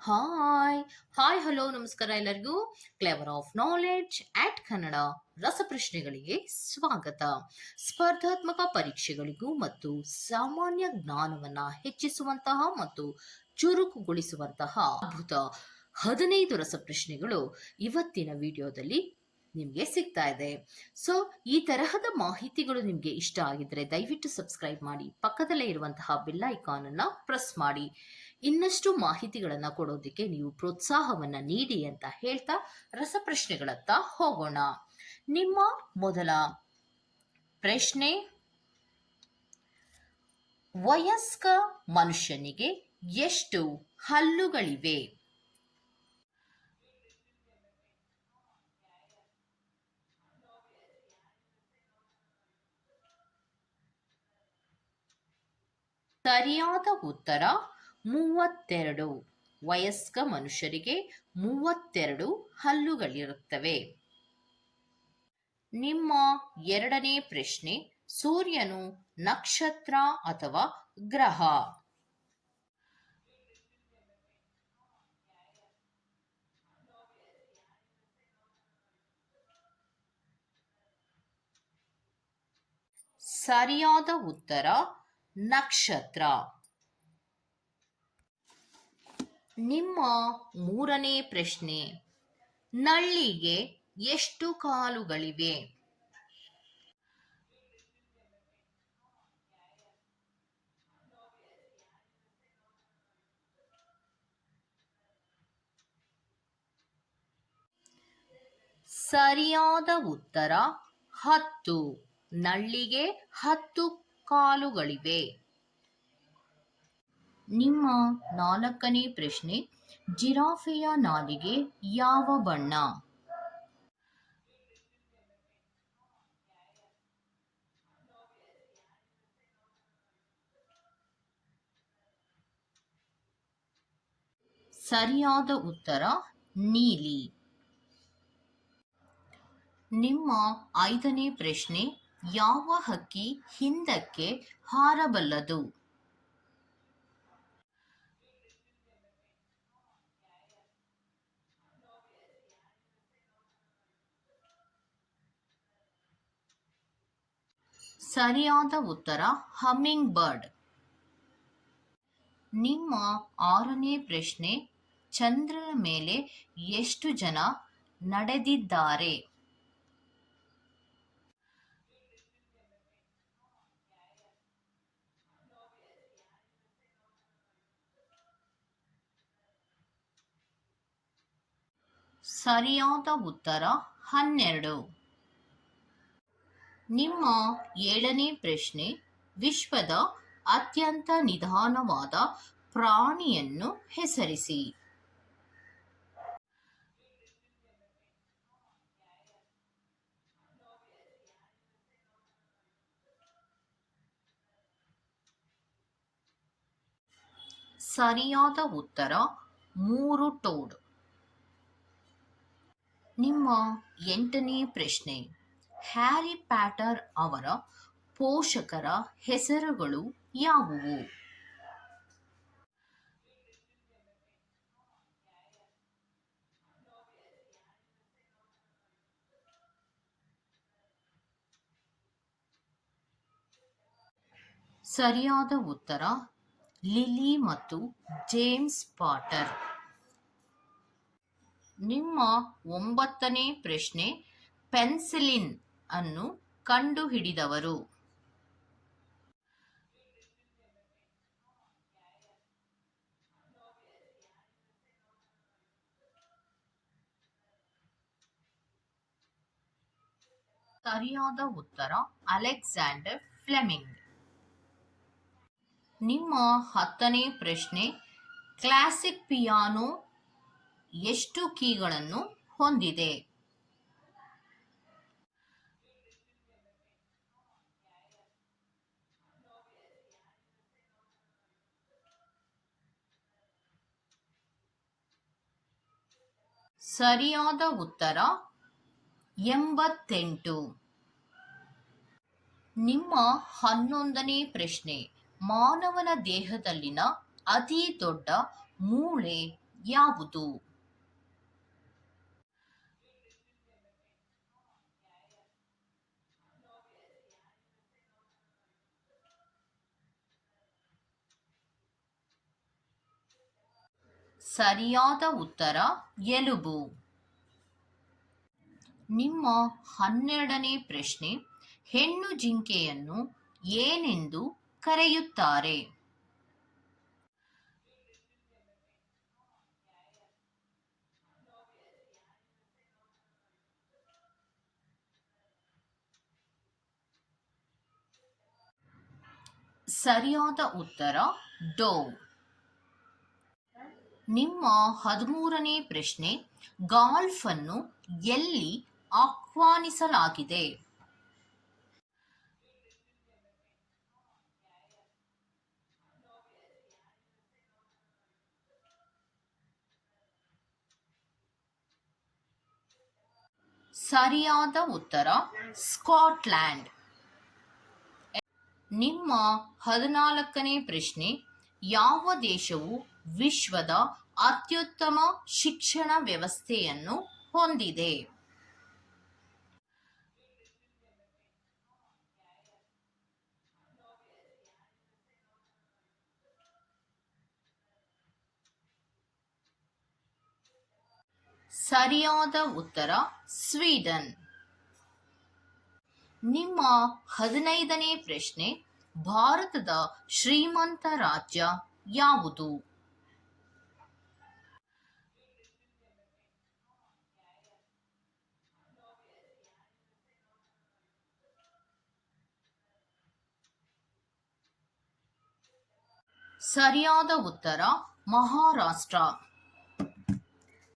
Hi hi hello ನಮಸ್ಕಾರ ಎಲ್ಲರಿಗೂ. Clever of knowledge ಆಟ್ ಕನ್ನಡ ರಸಪ್ರಶ್ನೆಗಳಿಗೆ ಸ್ವಾಗತ. ಸ್ಪರ್ಧಾತ್ಮಕ ಪರೀಕ್ಷೆಗಳಿಗೂ ಮತ್ತು ಸಾಮಾನ್ಯ ಜ್ಞಾನವನ್ನ ಹೆಚ್ಚಿಸುವಂತಹ ಮತ್ತು ಚುರುಕುಗೊಳಿಸುವಂತಹ ಅದ್ಭುತ 15 ರಸಪ್ರಶ್ನೆಗಳು ಇವತ್ತಿನ ವಿಡಿಯೋದಲ್ಲಿ ನಿಮಗೆ ಸಿಗ್ತಾ ಇದೆ. ಸೊ ಈ ತರಹದ ಮಾಹಿತಿಗಳು ನಿಮಗೆ ಇಷ್ಟ ಆಗಿದ್ರೆ ದಯವಿಟ್ಟು ಸಬ್ಸ್ಕ್ರೈಬ್ ಮಾಡಿ, ಪಕ್ಕದಲ್ಲೇ ಇರುವಂತಹ ಬೆಲ್ ಐಕಾನ್ ಅನ್ನ ಪ್ರೆಸ್ ಮಾಡಿ. ಇನ್ನಷ್ಟು ಮಾಹಿತಿಗಳನ್ನ ಕೊಡೋದಕ್ಕೆ ನೀವು ಪ್ರೋತ್ಸಾಹವನ್ನ ನೀಡಿ ಅಂತ ಹೇಳ್ತಾ ರಸಪ್ರಶ್ನೆಗಳತ್ತ ಹೋಗೋಣ. ನಿಮ್ಮ ಮೊದಲ ಪ್ರಶ್ನೆ, ವಯಸ್ಕ ಮನುಷ್ಯನಿಗೆ ಎಷ್ಟು ಹಲ್ಲುಗಳಿವೆ? ಸರಿಯಾದ ಉತ್ತರ 32. ವಯಸ್ಕ ಮನುಷ್ಯರಿಗೆ 32 ಹಲ್ಲುಗಳಿರುತ್ತವೆ. ನಿಮ್ಮ ಎರಡನೇ ಪ್ರಶ್ನೆ, ಸೂರ್ಯನು ನಕ್ಷತ್ರ ಅಥವಾ ಗ್ರಹ? ಸರಿಯಾದ ಉತ್ತರ ನಕ್ಷತ್ರ. ನಿಮ್ಮ ಮೂರನೇ ಪ್ರಶ್ನೆ, ನಳ್ಳಿಗೆ ಎಷ್ಟು ಕಾಲುಗಳಿವೆ? ಸರಿಯಾದ ಉತ್ತರ 10. ನಳ್ಳಿಗೆ 10 ಕಾಲುಗಳಿವೆ. ನಿಮ್ಮ ನಾಲ್ಕನೇ ಪ್ರಶ್ನೆ, ಜಿರಾಫೆಯ ನಾಲಿಗೆ ಯಾವ ಬಣ್ಣ? ಸರಿಯಾದ ಉತ್ತರ ನೀಲಿ. ನಿಮ್ಮ ಐದನೇ ಪ್ರಶ್ನೆ, ಯಾವ ಹಕ್ಕಿ ಹಿಂದಕ್ಕೆ ಹಾರಬಲ್ಲದು? ಸರಿಯಾದ ಉತ್ತರ ಹಮ್ಮಿಂಗ್ ಬರ್ಡ್. ನಿಮ್ಮ ಆರನೇ ಪ್ರಶ್ನೆ, ಚಂದ್ರನ ಮೇಲೆ ಎಷ್ಟು ಜನ ನಡೆದಿದ್ದಾರೆ? ಸರಿಯಾದ ಉತ್ತರ 12. ನಿಮ್ಮ ಏಳನೇ ಪ್ರಶ್ನೆ, ವಿಶ್ವದ ಅತ್ಯಂತ ನಿಧಾನವಾದ ಪ್ರಾಣಿಯನ್ನು ಹೆಸರಿಸಿ. ಸರಿಯಾದ ಉತ್ತರ 3 ಟೋಡ್. ನಿಮ್ಮ ಎಂಟನೇ ಪ್ರಶ್ನೆ, ಹ್ಯಾರಿ ಪಾಟರ್ ಅವರ ಪೋಷಕರ ಹೆಸರುಗಳು ಯಾವುವು? ಸರಿಯಾದ ಉತ್ತರ ಲಿಲಿ ಮತ್ತು ಜೇಮ್ಸ್ ಪಾಟರ್. ನಿಮ್ಮ ಒಂಬತ್ತನೇ ಪ್ರಶ್ನೆ, ಪೆನ್ಸಿಲಿನ್ ಅನ್ನು ಕಂಡುಹಿಡಿದವರು? ಸರಿಯಾದ ಉತ್ತರ ಅಲೆಕ್ಸಾಂಡರ್ ಫ್ಲೆಮಿಂಗ್. ನಿಮ್ಮ ಹತ್ತನೇ ಪ್ರಶ್ನೆ, ಕ್ಲಾಸಿಕ್ ಪಿಯಾನೋ ಎಷ್ಟು ಕೀಗಳನ್ನು ಹೊಂದಿದೆ? ಸರಿಯಾದ ಉತ್ತರ 88. ನಿಮ್ಮ 11ನೇ ಪ್ರಶ್ನೆ, ಮಾನವನ ದೇಹದಲ್ಲಿನ ಅತಿ ದೊಡ್ಡ ಮೂಳೆ ಯಾವುದು? ಸರಿಯಾದ ಉತ್ತರ ಎಲುಬು. ನಿಮ್ಮ 12ನೇ ಪ್ರಶ್ನೆ, ಹೆಣ್ಣು ಜಿಂಕೆಯನ್ನು ಏನೆಂದು ಕರೆಯುತ್ತಾರೆ? ಸರಿಯಾದ ಉತ್ತರ ಡೋವ್. ನಿಮ್ಮ 13ನೇ ಪ್ರಶ್ನೆ, ಗಾಲ್ಫ್ ಅನ್ನು ಎಲ್ಲಿ ಆಹ್ವಾನಿಸಲಾಗಿದೆ? ಸರಿಯಾದ ಉತ್ತರ ಸ್ಕಾಟ್ಲ್ಯಾಂಡ್. ನಿಮ್ಮ 14ನೇ ಪ್ರಶ್ನೆ, ಯಾವ ದೇಶವು ವಿಶ್ವದ ಅತ್ಯುತ್ತಮ ಶಿಕ್ಷಣ ವ್ಯವಸ್ಥೆಯನ್ನು ಹೊಂದಿದೆ? ಸರಿಯಾದ ಉತ್ತರ ಸ್ವೀಡನ್. ನಿಮ್ಮ 15ನೇ ಪ್ರಶ್ನೆ, ಭಾರತದ ಶ್ರೀಮಂತ ರಾಜ್ಯ ಯಾವುದು? ಸರಿಯಾದ ಉತ್ತರ ಮಹಾರಾಷ್ಟ್ರ.